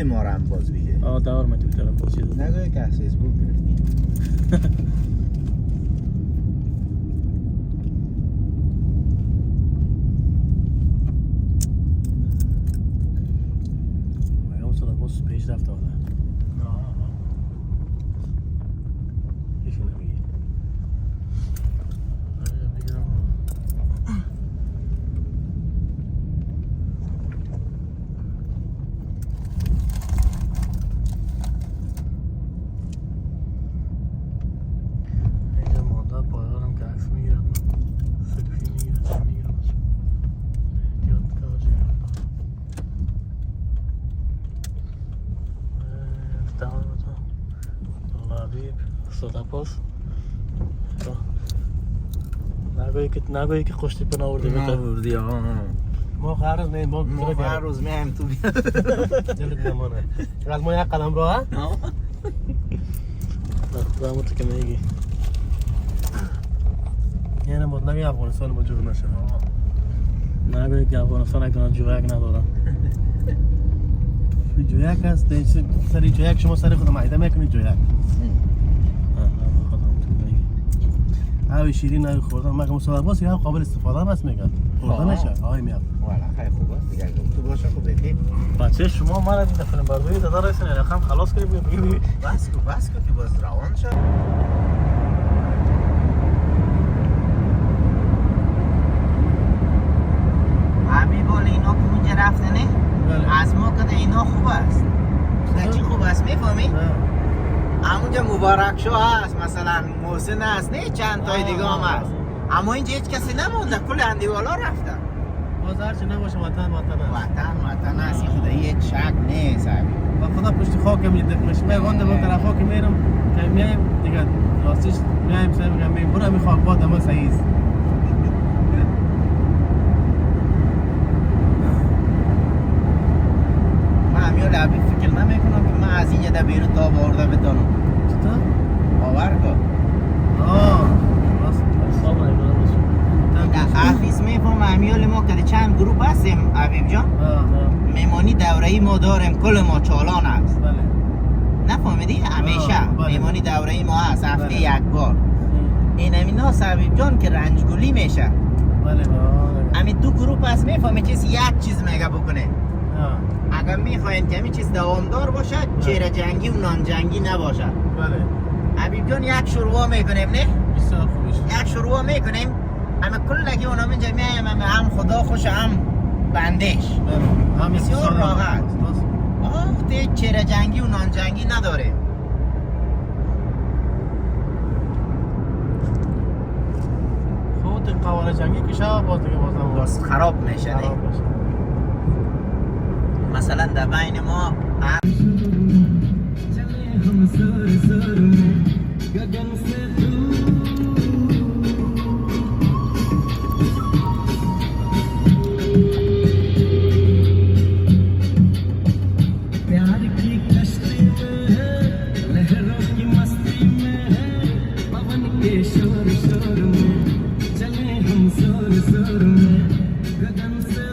ما رو هم باز بگه دور من تویتر هم باز شده نگوی که از فیسبوک گرفتی مگه صدا باز پیش رفته آده ایشو نمیگی نگویی که خوشتی پناه آورده آوردی ما هر روز میایم ما هر روز میایم تو دلت نمانه از ما یک قدم راه دامو تو که میگی یعنی ما نگوی افغانستان ما جور نشه نگوی که افغانستان اکنان جویک ندارم جویک هست سری جویک شما سری خودم عیده میکنید جویک اوی شیرین اوی خوردن مگه مسابقه باست یا قابل استفاده هم هست میگن خوردن نشه آهای میام والا خیلی خوب است دیگه تو باشه خوب بهتر بچه شما ما را دیده فیلم برداری داده رسین رقم خلاص کنیم بگی بس کو که باز روان شد همین بال اینا که اونجا رفتنه از ما کده اینا خوب است چی خوب است میفهمی؟ همونجا مبارک شو هست مثلا محسن هست نه چند تای دیگه هم هست اما اینجا هیچ کسی نمونده کل اندیوالا رفتن باز هرچی نباشه وطن هست وطن هست خدا هیچ شک نیست با خدا پشت خاکم میدکنش من وانده با طرف خاک میرم که میایم دیگه راستش میایم سر میگم میایم برو می خاک باد اما صحیح است من همیو لبی فکر نمیکنم که من از اینجا در بیرون تا آورده بدانم چطور؟ باور کن راست حساب نمیدونم حافظ میفهم همیال ما که چند گروپ هستیم حبیب جان میمانی دوره‌ای ما داریم کل ما چالان هست بله نفهمیدی همیشه میمانی دوره‌ای ما هست هفته یک بار این همین ناس حبیب جان که رنجگولی میشه بله همین دو گروپ هست میفهمی چیز یک چیز میگه بکنه اگر میخواین که همین چیز دوامدار باشه چهره جنگی و نان جنگی نباشه بله حبیب جان یک شروع میکنیم نه بسیار خوبش یک شروع میکنیم اما کلگی اونم اینجا میایم هم خدا خوش هم بندش بسیار راحت ته چهره جنگی و نان جنگی نداره خود قواره جنگی که شب باز دیگه باز خراب میشه مثلا در بین ما शोर शोर में चले हम जोर जोर में गगन से